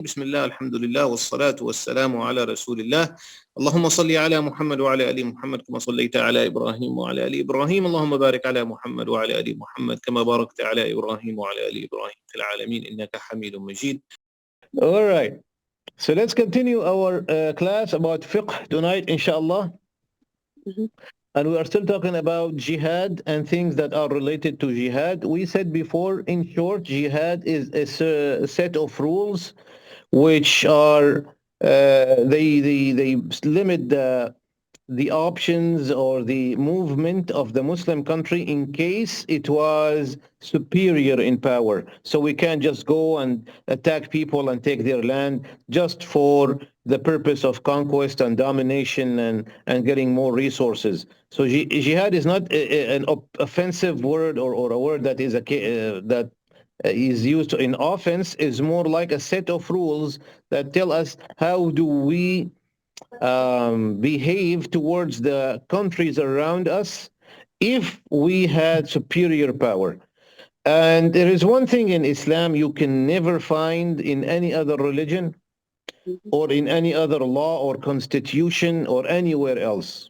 بسم الله الحمد لله والصلاة والسلام على رسول الله. اللهم صل على محمد وعلى آل محمد كما صليت على إبراهيم وعلى آل إبراهيم. اللهم بارك على محمد وعلى آل محمد كما باركت على إبراهيم وعلى آل إبراهيم في العالمين إنك حميد مجيد. All right. So let's continue our class about fiqh tonight, inshallah. And we are still talking about jihad and things that are related to jihad. We said before, in short, jihad is a set of rules which are they limit the options or the movement of the Muslim country in case it was superior in power. So we can't just go and attack people and take their land just for the purpose of conquest and domination and getting more resources. So jihad is not an offensive word or a word that is that is used in offense. Is more like a set of rules that tell us how do we behave towards the countries around us if we had superior power. And there is one thing in Islam you can never find in any other religion or in any other law or constitution or anywhere else.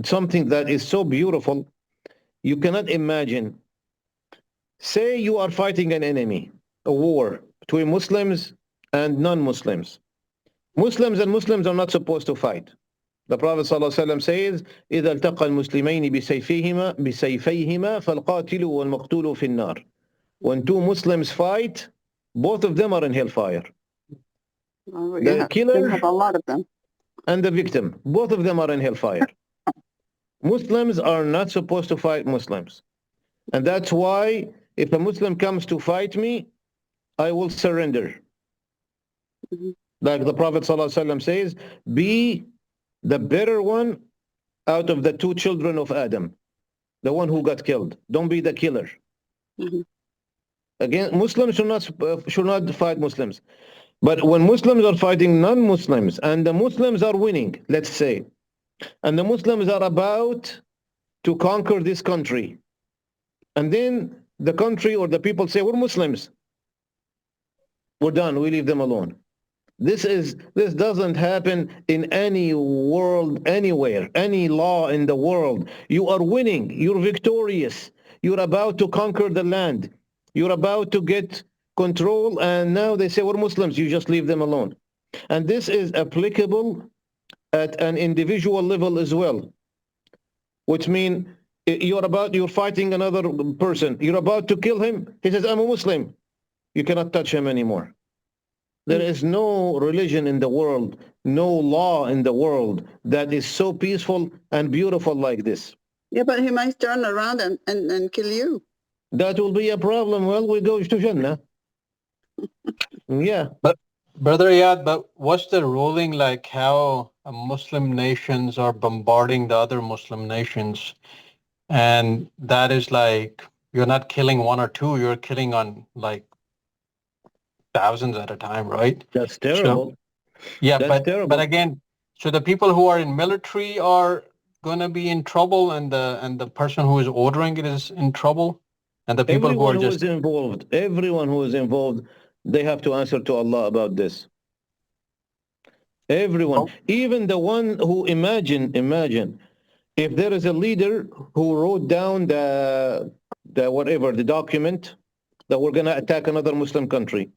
Something that is so beautiful, you cannot imagine. Say you are fighting an enemy, a war between Muslims and non-Muslims. Muslims and Muslims are not supposed to fight. The Prophet ﷺ says, إذا التقى المسلمين بسيفيهما فالقاتل والمقتول في النار. When two Muslims fight, both of them are in hellfire. The killer have a lot of them. And the victim, both of them are in hellfire. Muslims are not supposed to fight Muslims. And that's why if a Muslim comes to fight me, I will surrender. Like the Prophet ﷺ says, be the better one out of the two children of Adam, the one who got killed. Don't be the killer. Again, Muslims should not fight Muslims. But when Muslims are fighting non-Muslims and the Muslims are winning, let's say, and the Muslims are about to conquer this country, and then the country or the people say, we're Muslims, we're done, we leave them alone. This doesn't happen in any world, anywhere, any law in the world. You are winning, you're victorious, you're about to conquer the land, you're about to get control, and now they say, we're Muslims, you just leave them alone. And this is applicable at an individual level as well, which means you're fighting another person, you're about to kill him, he says, I'm a Muslim, you cannot touch him anymore. There is no religion in the world, no law in the world that is so peaceful and beautiful like this. Yeah, but he might turn around and kill you. That will be a problem. Well, we go to Jannah. Yeah. But Brother Iyad, but what's the ruling like how Muslim nations are bombarding the other Muslim nations? And that is like, you're not killing one or two, you're killing on like thousands at a time, right? That's terrible. So, yeah, That's terrible. But again, so the people who are in military are going to be in trouble, and the person who is ordering it is in trouble, and the people everyone who are just everyone who is involved, they have to answer to Allah about this. Everyone, even the one who imagine if there is a leader who wrote down the document that we're going to attack another Muslim country.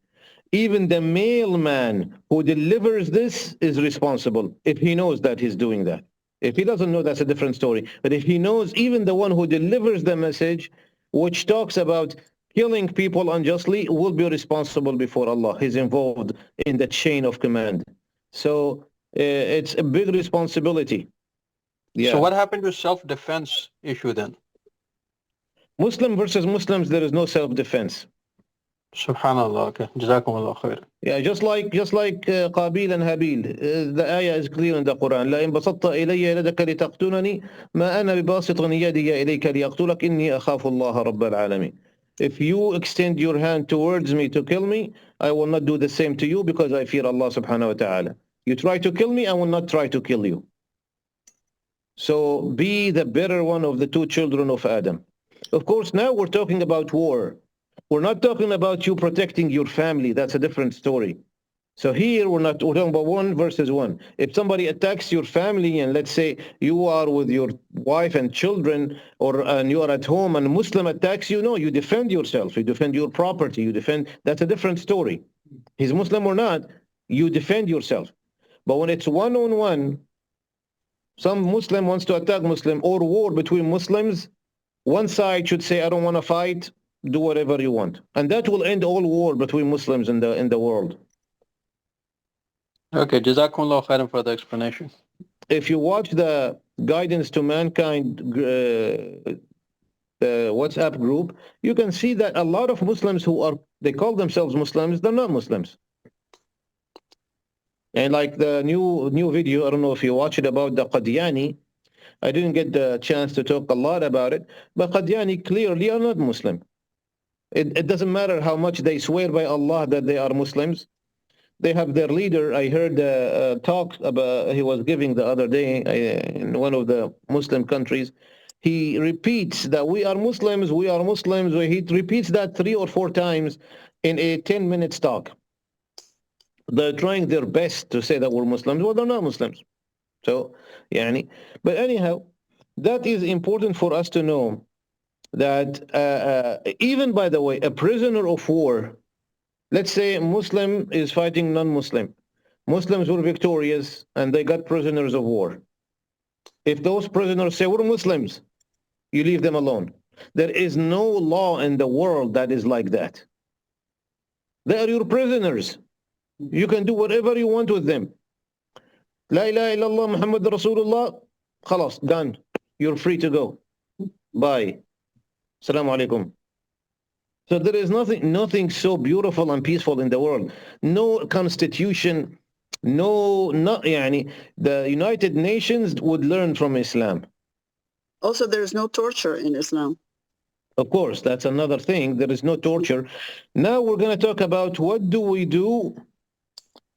Even the mailman who delivers this is responsible if he knows that he's doing that. If he doesn't know, that's a different story. But if he knows, even the one who delivers the message, which talks about killing people unjustly, will be responsible before Allah. He's involved in the chain of command. So it's a big responsibility. Yeah. So what happened to self-defense issue then? Muslim versus Muslims, there is no self-defense. Subhanallah. Okay. Jazakumullah khair. Yeah, just like Qabil and Habil. The ayah is clear in the Quran. لَإِنْ بَسَطْتَ إِلَيَّ يَدَكَ لِتَقْتُلَنِي مَا أَنَا بِبَاسِطٍ يَدِيَ إِلَيْكَ لِيَقْتُلَكَ إِنِّي أَخَافُ اللَّهَ رَبَّ الْعَالَمِينَ. If you extend your hand towards me to kill me, I will not do the same to you because I fear Allah subhanahu wa ta'ala. You try to kill me, I will not try to kill you. So be the better one of the two children of Adam. Of course, now we're talking about war. We're not talking about you protecting your family. That's a different story. So here we're talking about one versus one. If somebody attacks your family, and let's say you are with your wife and children, and you are at home, and a Muslim attacks you, no, you defend yourself, you defend your property, you defend. That's a different story. He's Muslim or not, you defend yourself. But when it's one-on-one, some Muslim wants to attack Muslim, or war between Muslims, one side should say, I don't want to fight, do whatever you want. And that will end all war between Muslims in the world. Okay, Jazakumullah khairan for the explanation. If you watch the Guidance to Mankind WhatsApp group, you can see that a lot of Muslims they call themselves Muslims, they're not Muslims. And like the new video, I don't know if you watch it, about the Qadiani. I didn't get the chance to talk a lot about it, but Qadiani clearly are not Muslim. It doesn't matter how much they swear by Allah that they are Muslims. They have their leader. I heard a talk about he was giving the other day in one of the Muslim countries. He repeats that we are Muslims, we are Muslims. He repeats that 3 or 4 times in a 10-minute talk. They're trying their best to say that we're Muslims. Well, they're not Muslims. So, but anyhow, that is important for us to know that even, by the way, a prisoner of war, let's say a Muslim is fighting non-Muslim. Muslims were victorious and they got prisoners of war. If those prisoners say, we're Muslims, you leave them alone. There is no law in the world that is like that. They are your prisoners. You can do whatever you want with them. La ilaha illallah Muhammad Rasulullah, khalas, done. You're free to go. Bye. Assalamu alaikum. So there is nothing so beautiful and peaceful in the world. No constitution, the United Nations would learn from Islam. Also, there is no torture in Islam. Of course, that's another thing. There is no torture. Now we're going to talk about what do we do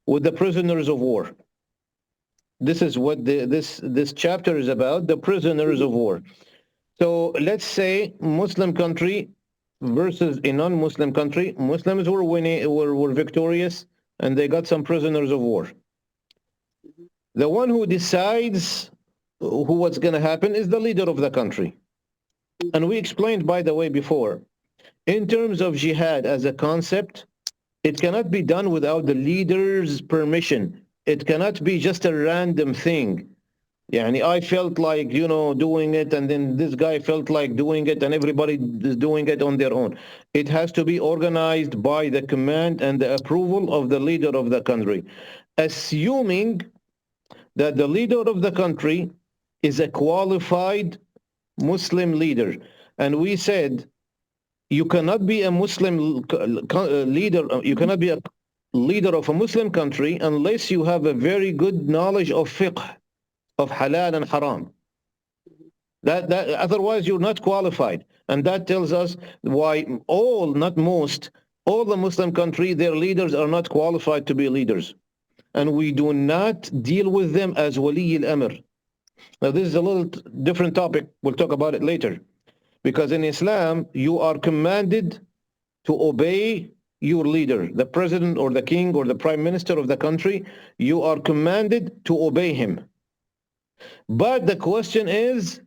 with the prisoners of war. This is what this chapter is about, the prisoners of war. So let's say Muslim country versus a non-Muslim country. Muslims were winning, were victorious, and they got some prisoners of war. The one who decides what's going to happen is the leader of the country. And we explained, by the way, before, in terms of jihad as a concept, it cannot be done without the leader's permission. It cannot be just a random thing. I felt like, doing it, and then this guy felt like doing it, and everybody is doing it on their own. It has to be organized by the command and the approval of the leader of the country, assuming that the leader of the country is a qualified Muslim leader. And we said, you cannot be a Muslim leader, you cannot be a leader of a Muslim country unless you have a very good knowledge of fiqh, of halal and haram. That otherwise you're not qualified. And that tells us why not most, all the Muslim countries, their leaders are not qualified to be leaders. And we do not deal with them as wali al-amr. Now this is a little different topic. We'll talk about it later. Because in Islam, you are commanded to obey your leader, the president or the king or the prime minister of the country. You are commanded to obey him. But the question is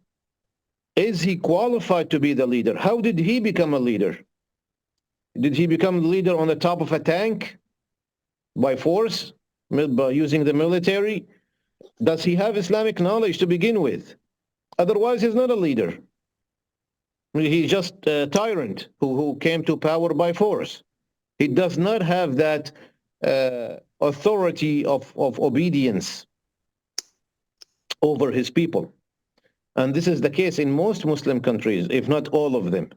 he qualified to be the leader? How did he become a leader? Did he become the leader on the top of a tank? By force? By using the military? Does he have Islamic knowledge to begin with? Otherwise, he's not a leader. He's just a tyrant who came to power by force. He does not have that authority of obedience over his people. And this is the case in most Muslim countries, if not all of them.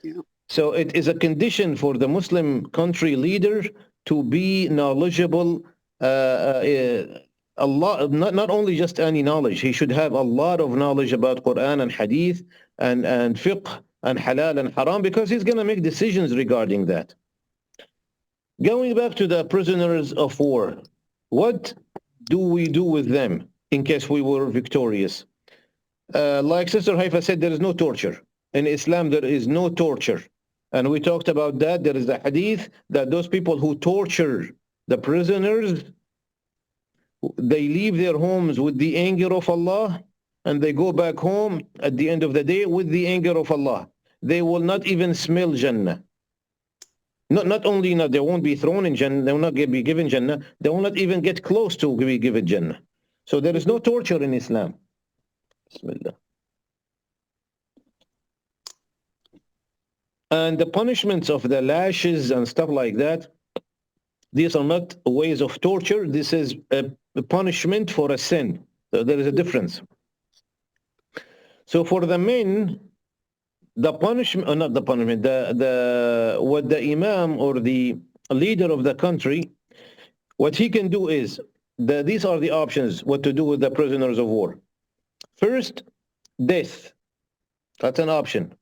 Yeah. So it is a condition for the Muslim country leader to be knowledgeable, not only just any knowledge, he should have a lot of knowledge about Quran and Hadith and Fiqh and Halal and Haram, because he's going to make decisions regarding that. Going back to the prisoners of war, what do we do with them in case we were victorious? Like Sister Haifa said, there is no torture. In Islam, there is no torture. And we talked about that. There is a hadith that those people who torture The prisoners, they leave their homes with the anger of Allah, and they go back home at the end of the day with the anger of Allah. They will not even smell Jannah. Not only not, they won't be thrown in Jannah, they will not be given Jannah, they will not even get close to be given Jannah. So there is no torture in Islam. Bismillah. And the punishments of the lashes and stuff like that, these are not ways of torture. This is a punishment for a sin. So there is a difference. So for the men, the punishment, or not the punishment, what the imam or the leader of the country, what he can do is, these are the options, what to do with the prisoners of war. First, death. That's an option.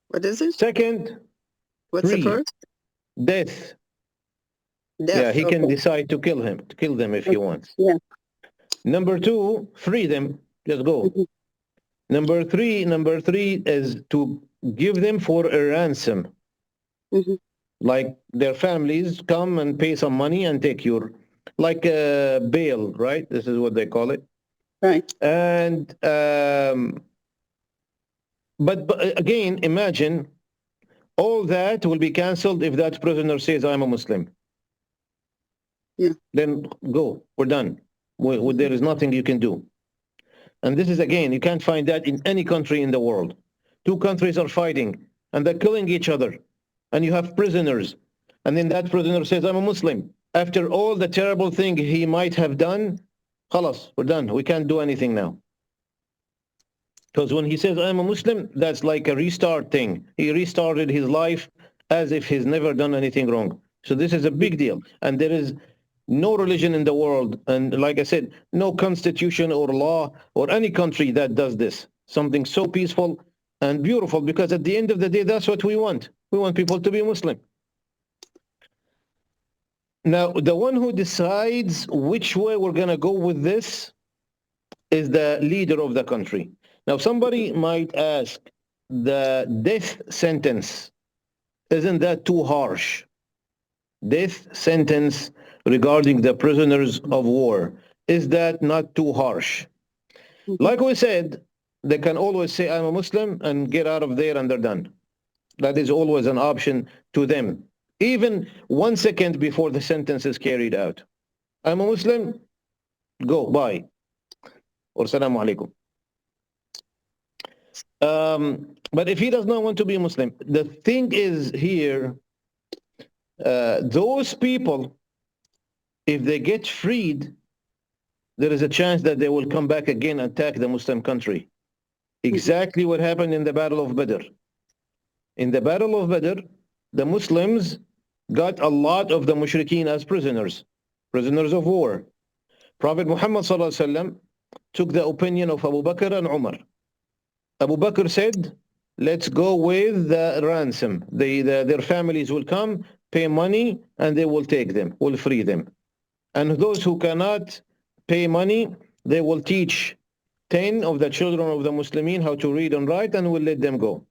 What is it? Second, What's the free. first? Death. Death. Yeah, he can okay. decide to kill them if he wants. Yeah. Number two, free them. Just go. Mhm. Number three is to give them for a ransom. Mhm. Like their families come and pay some money and take your, like a bail, right? This is what they call it. Right. And but again, imagine all that will be canceled if that prisoner says, I'm a Muslim. Yeah. Then go, we're done. There is nothing you can do. And this is, again, you can't find that in any country in the world. Two countries are fighting and they're killing each other. And you have prisoners. And then that prisoner says, I'm a Muslim. After all the terrible thing he might have done, khalas, we're done. We can't do anything now. Because when he says, I'm a Muslim, that's like a restart thing. He restarted his life as if he's never done anything wrong. So this is a big deal. And there is no religion in the world, and like I said, no constitution or law or any country that does this. Something so peaceful and beautiful, because at the end of the day, that's what we want. We want people to be Muslim. Now, the one who decides which way we're going to go with this is the leader of the country. Now, somebody might ask, the death sentence, isn't that too harsh? Death sentence regarding the prisoners of war, is that not too harsh? Like we said, they can always say, I'm a Muslim, and get out of there and they're done. That is always an option to them, even 1 second before the sentence is carried out. I'm a Muslim, go, bye, or salamu alaikum. But if he does not want to be a Muslim, the thing is here, those people, if they get freed, there is a chance that they will come back again and attack the Muslim country. Exactly what happened in the Battle of Badr. In the Battle of Badr, the Muslims got a lot of the mushrikeen as prisoners of war. Prophet Muhammad ﷺ took the opinion of Abu Bakr and Umar. Abu Bakr said, let's go with the ransom. Their families will come, pay money, and they will take them, will free them. And those who cannot pay money, they will teach 10 of the children of the Muslimin how to read and write, and will let them go.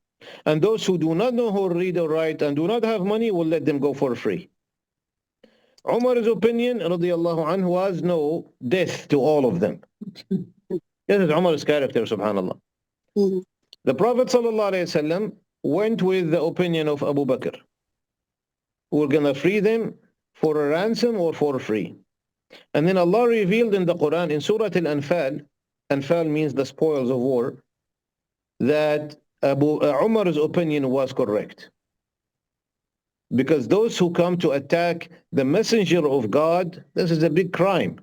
And those who do not know how to read or write and do not have money, will let them go for free. Umar's opinion, radiallahu anhu, was no, death to all of them. This is Umar's character, subhanallah. Mhm. The Prophet ﷺ went with the opinion of Abu Bakr. We're going to free them for a ransom or for free. And then Allah revealed in the Quran, in Surah Al-Anfal, Anfal means the spoils of war, that Umar's opinion was correct. Because those who come to attack the messenger of God, this is a big crime.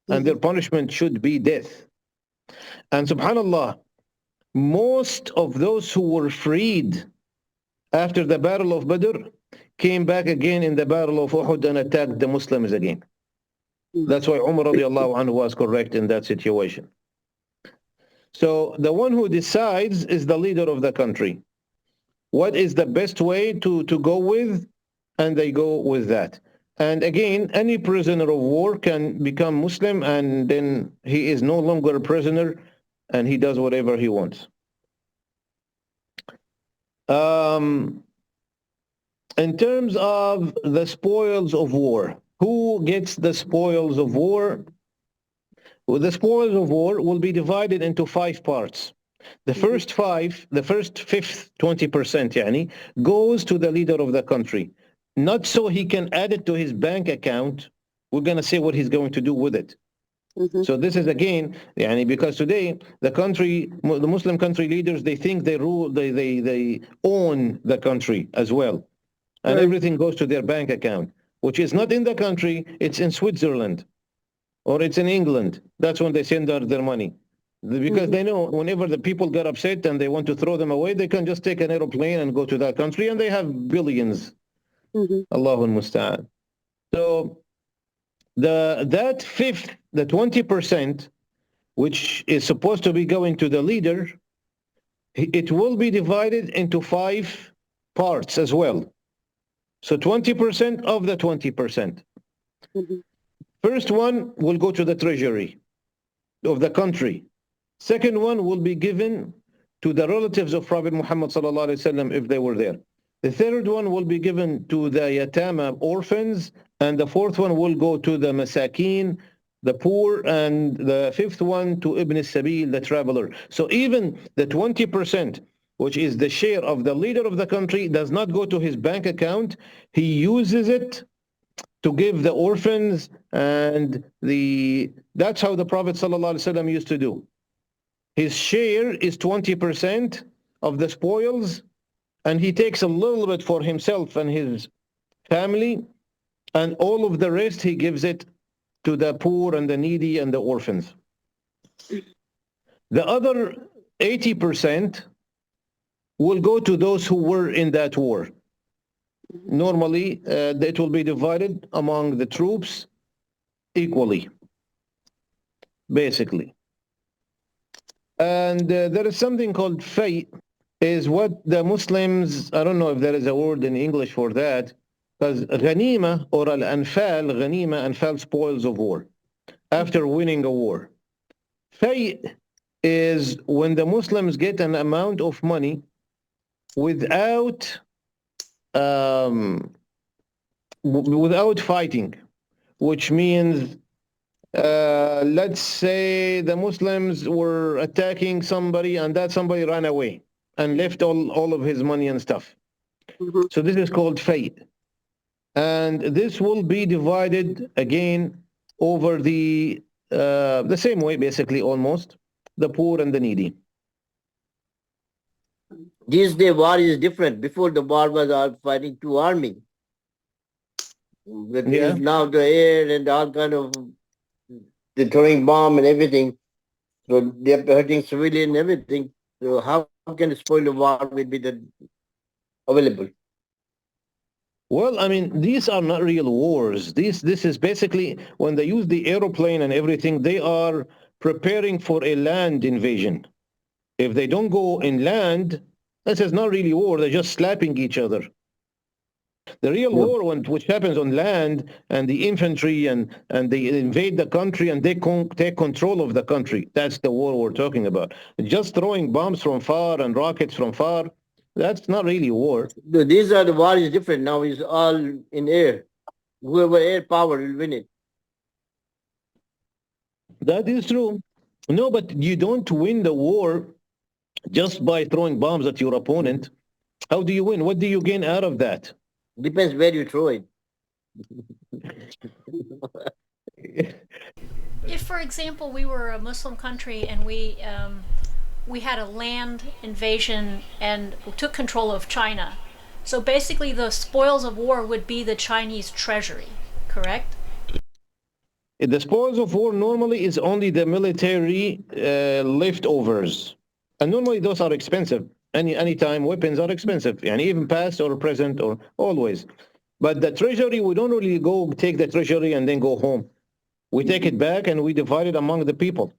And their punishment should be death. And subhanallah, most of those who were freed after the Battle of Badr came back again in the Battle of Uhud and attacked the Muslims again. That's why Umar radiallahu anhu was correct in that situation. So the one who decides is the leader of the country. What is the best way to go with? And they go with that. And again, any prisoner of war can become Muslim, and then he is no longer a prisoner, and he does whatever he wants. In terms of the spoils of war, who gets the spoils of war? Well, the spoils of war will be divided into 5 parts. The first fifth, 20%, yani, goes to the leader of the country. Not so he can add it to his bank account. We're going to say what he's going to do with it. So this is again, yani, because today the Muslim country leaders, they think they rule, they own the country as well. And everything goes to their bank account, which is not in the country, it's in Switzerland or it's in England. That's when they send out their money. Because they know whenever the people get upset and they want to throw them away, they can just take an aeroplane and go to that country and they have billions. Allahul Musta'an. So that fifth, the 20%, which is supposed to be going to the leader, it will be divided into 5 parts as well. So 20% of the 20%. First one will go to the treasury of the country. Second one will be given to the relatives of Prophet Muhammad sallallahu alaihi wasallam if they were there. The third one will be given to the yatama, orphans, and the fourth one will go to the masakin, the poor, and the fifth one to Ibn Sabil, the traveler. So even the 20%, which is the share of the leader of the country, does not go to his bank account. He uses it to give the orphans, and that's how the Prophet ﷺ used to do. His share is 20% of the spoils, and he takes a little bit for himself and his family, and all of the rest he gives it to the poor and the needy and the orphans. The other 80% will go to those who were in that war. Normally, it will be divided among the troops equally, basically. And there is something called fay, is what the Muslims, I don't know if there is a word in English for that, because ghanima or al-anfal, ghanima, anfal, spoils of war, after winning a war. Fay is when the Muslims get an amount of money without fighting, which means, let's say the Muslims were attacking somebody and that somebody ran away and left all of his money and stuff. So this is called fay. And this will be divided again over the same way, basically, almost, the poor and the needy. This day war is different. Before the war was all fighting 2 armies. But Yeah. now the air and all kind of the throwing bomb and everything. So they're hurting civilian and everything. So how can the spoil of war will be available? Well, I mean, these are not real wars. This is basically, when they use the aeroplane and everything, they are preparing for a land invasion. If they don't go inland, this is not really war. They're just slapping each other. The real war, which happens on land, and the infantry, and they invade the country and they take control of the country. That's the war we're talking about. Just throwing bombs from far and rockets from far, that's not really war. These are the war is different. Now it's all in air. Whoever air power will win it. That is true. No, but you don't win the war just by throwing bombs at your opponent. How do you win? What do you gain out of that? Depends where you throw it. If, for example, we were a Muslim country and we had a land invasion and took control of China, so basically the spoils of war would be the Chinese treasury, correct? The spoils of war normally is only the military leftovers. And normally those are expensive. Anytime weapons are expensive, and even past or present or always. But the treasury, we don't really go take the treasury and then go home. We take it back and we divide it among the people.